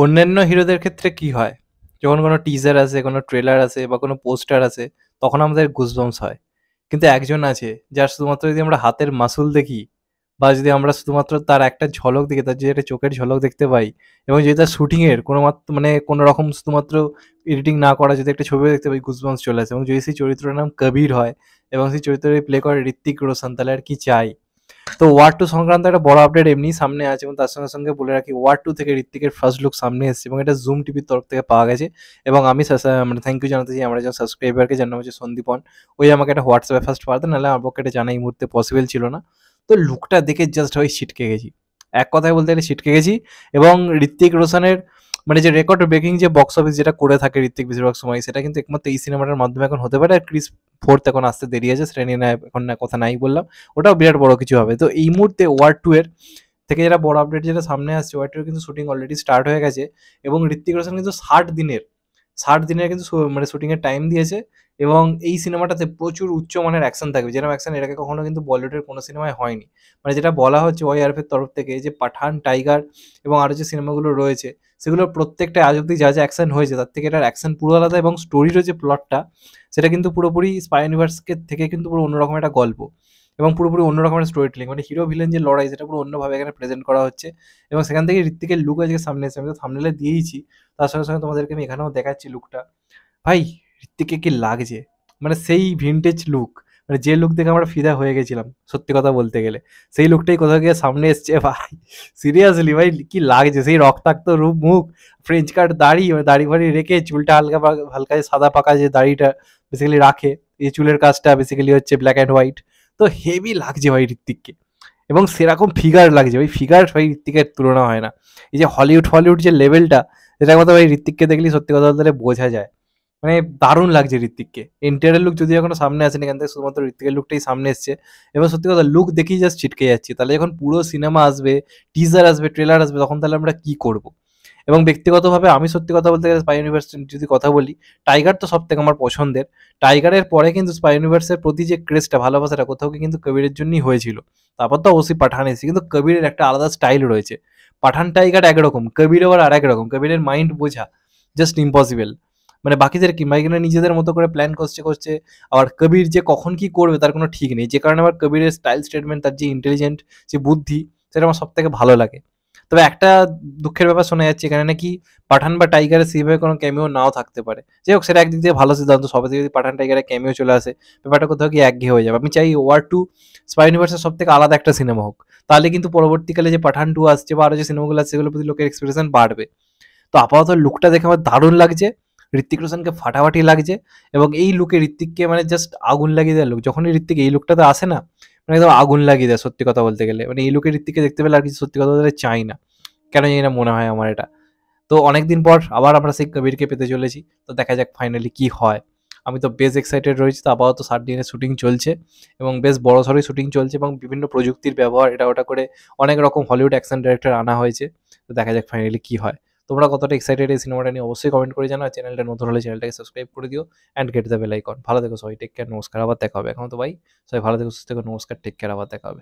অন্যান্য হিরোদের ক্ষেত্রে কি হয়? যখন কোনো টিজার আসে, কোনো ট্রেলার আসে বা কোনো পোস্টার আসে, তখন আমাদের গুজবাম্পস হয়। কিন্তু একজন আছে, যার শুধুমাত্র যদি আমরা হাতের মাসুল দেখি বা যদি আমরা শুধুমাত্র তার একটা ঝলক দেখি, তার যদি একটা চোখের ঝলক দেখতে পাই এবং যদি তার শুটিংয়ের কোনো মানে কোনো রকম শুধুমাত্র এডিটিং না করা যদি একটা ছবিও দেখতে পাই, গুজবাম্পস চলে আসে। এবং যদি সেই চরিত্রটার নাম কবির হয় এবং সেই চরিত্রটি প্লে করে ঋত্বিক রোশন, তাহলে আর কি চাই? তো ওয়ার টু সংক্রান্ত একটা বড় আপডেট এমনি সামনে আছে এবং তার সঙ্গে সঙ্গে বলে রাখি, ওয়ার টু থেকে ঋত্বিকের ফার্স্ট লুক সামনে এসেছে এবং এটা জুম টিভির তরফ থেকে পাওয়া গেছে। এবং আমি মানে থ্যাংক ইউ জানাতে চাই আমার একজন সাবস্ক্রাইবারকে, যার নাম হচ্ছে সন্দীপন। ওই আমাকে একটা হোয়াটসঅ্যাপে ফার্স্ট পাঠাতে, নাহলে আমার পক্ষে এটা জানা এই মুহূর্তে পসিবল ছিল না। তো লুকটা দেখে জাস্ট ভাই ছিটকে গেছি, এক কথায় বলতে গেলে ছিটকে গেছি। এবং ঋত্বিক রোশনের মানে যে রেকর্ড ব্রেকিং যে বক্স অফিস যেটা করে থাকে ঋত্বিক বেশিরভাগ সময়, সেটা কিন্তু একমাত্র এই সিনেমাটার মাধ্যমে এখন হতে পারে। আর ক্রিস ফোর্থ এখন আসতে দেরি আছে, সেটা নিয়ে এখন না কথা নাই বললাম, ওটাও বিরাট বড় কিছু হবে। তো এই মুহূর্তে ওয়ার টু এর থেকে যেটা বড় আপডেট যেটা সামনে আসছে, ওয়ার টু এর কিন্তু শুটিং অলরেডি স্টার্ট হয়ে গেছে এবং ঋত্বিক রোশন কিন্তু 60 দিনের কিন্তু মানে শুটিংয়ের টাইম দিয়েছে। এবং এই সিনেমাটাতে প্রচুর উচ্চমানের অ্যাকশন থাকবে, যেরকম অ্যাকশন এর আগে কখনো কিন্তু বলিউডের কোনো সিনেমায় হয়নি। মানে যেটা বলা হচ্ছে ওয়াইআরএফের তরফ থেকে, যে পাঠান, টাইগার এবং আরও যে সিনেমাগুলো রয়েছে, সেগুলোর প্রত্যেকটা আজ অব্দি যা যা অ্যাকশন হয়েছে তার থেকে এটার অ্যাকশন পুরো আলাদা। এবং স্টোরিরও যে প্লটটা, সেটা কিন্তু পুরোপুরি স্পাই ইউনিভার্সকে থেকে কিন্তু পুরো অন্যরকম একটা গল্প এবং পুরোপুরি অন্য রকমের স্টোরি টেলিং। মানে হিরো ভিলেন যে লড়াই, সেটা পুরো অন্যভাবে এখানে প্রেজেন্ট করা হচ্ছে। এবং সেখান থেকে ঋত্বিকের লুক আজকে সামনে এসেছে, আমি তো থাম্বনেলে দিয়েইছি, তার সঙ্গে সঙ্গে তোমাদেরকে আমি এখানেও দেখাচ্ছি লুকটা। ভাই, ঋত্বিককে কি লাগছে! মানে সেই ভিনটেজ লুক, মানে যে লুক দেখে আমরা ফিদা হয়ে গেছিলাম সত্যি কথা বলতে গেলে, সেই লুকটাই কোথাও গিয়ে সামনে এসছে ভাই। সিরিয়াসলি ভাই, কি লাগছে! সেই রক্তাক্ত রূপ, মুখ, ফ্রেঞ্চ কাট দাড়ি, মানে দাড়ি ফাড়ি রেখে চুলটা হালকা হালকা যে সাদা পাকা যে দাড়িটা বেসিক্যালি রাখে, এই চুলের কাজটা বেসিক্যালি হচ্ছে ব্ল্যাক অ্যান্ড হোয়াইট। তো হেভি লাগছে ভাই ঋত্বিককে। এবং সেরকম ফিগার লাগছে ভাই, ফিগার ভাই ঋত্বিকের তুলনা হয় না। এই যে হলিউড যে লেভেলটা, সেটার কথা ভাই ঋত্বিককে দেখলেই সত্যি কথা বলতে বোঝা যায়। মানে দারুণ লাগছে ঋত্বিককে। এন্টারের লুক যদি এখনো সামনে আসেনি, এখান থেকে শুধুমাত্র ঋত্বিকের লুকটাই সামনে এসছে। এবং সত্যি কথা, লুক দেখেই জাস্ট ছিটকে যাচ্ছি। তাহলে যখন পুরো সিনেমা আসবে, টিজার আসবে, ট্রেলার আসবে, তখন তাহলে আমরা কি করব? এবং ব্যক্তিগতভাবে আমি সত্যি কথা বলতে গেলে স্পাই ইউনিভার্স যদি কথা বলি, টাইগার তো সব থেকে আমার পছন্দের। টাইগারের পরে কিন্তু স্পাই ইউনিভার্সের প্রতি যে ক্রেজটা, ভালোবাসাটা কোথাও কিন্তু কবিরের জন্যই হয়েছিল। তারপর তো অবশ্যই পাঠান এসেছে, কিন্তু কবিরের একটা আলাদা স্টাইল রয়েছে। পাঠান টাইগার একরকম, কবির আবার আর একরকম। কবিরের মাইন্ড বোঝা জাস্ট ইম্পসিবল। মানে বাকিদের কি মাইকেরা নিজেদের মতো করে প্ল্যান করছে। আবার কবির যে কখন কি করবে তার কোনো ঠিক নেই, যে কারণে আমার কবিরের স্টাইল স্টেটমেন্ট, তার যে ইন্টেলিজেন্ট যে বুদ্ধি, সেটা আমার সব থেকে ভালো লাগে। তবে একটা দুঃখের ব্যাপার শোনা যাচ্ছে, এখানে নাকি পাঠান বা টাইগারের সেইভাবে কোনো ক্যামিও নাও থাকতে পারে। যাই হোক, সেটা একদিক দিয়ে ভালো সিদ্ধান্ত, সবাই থেকে যদি পাঠান টাইগারের ক্যামিও চলে আসে, ব্যাপারটা কোথাও গিয়ে একঘেয়ে হয়ে যাবে। আমি চাই ওয়ার টু স্পাই ইউনিভার্সের সব থেকে আলাদা একটা সিনেমা হোক, তাহলে কিন্তু পরবর্তীকালে যে পাঠান টু আসছে বা আরো যে সিনেমাগুলো আসছে, সেগুলোর প্রতি লোকের এক্সপেকটেশন বাড়বে। তো আপাতত লুকটা দেখে আমার দারুণ লাগছে, ঋত্বিক রোশনকে ফাটাফাটি লাগছে। এবং এই লুকে ঋত্বিককে মানে জাস্ট আগুন লাগিয়ে দেওয়ার লুক। যখনই ঋত্বিক এই লুকটাতে আসে না, মানে একদম আগুন লাগিয়ে দেয় সত্যি কথা বলতে গেলে। মানে এই লুকে ঋত্বিককে দেখতে পেলে আর কিছু সত্যি কথা বলতে চাই না, কেন জানি না মনে হয় আমার এটা। তো অনেকদিন পর আবার আমরা সেই কবিরকে পেতে চলেছি। তো দেখা যাক ফাইনালি কি হয়। আমি তো বেশ এক্সাইটেড রয়েছি। তো আপাতত 60 দিনের শুটিং চলছে এবং বেশ বড়সড়ই শুটিং চলছে এবং বিভিন্ন প্রযুক্তির ব্যবহার এটা ওটা করে অনেক রকম হলিউড অ্যাকশন ডাইরেক্টর আনা হয়েছে। তো দেখা যাক ফাইনালি কি হয়। তোমরা কতটা এক্সাইটেড এই সিনেমাটা নিয়ে অবশ্যই কমেন্ট করে জানাও। চ্যানেলটা নতুন হলে চ্যানেলটাকে সাবস্ক্রাইব করে দিও and get the bell icon. ভালো থেকো সবাই, টেক কেয়ার, নমস্কার, আবার দেখা হবে। এখন তো ভাই সবাই ভালো থেকো, সুস্থ থেকো, নমস্কার, টেক কেয়ার, আবার দেখা হবে।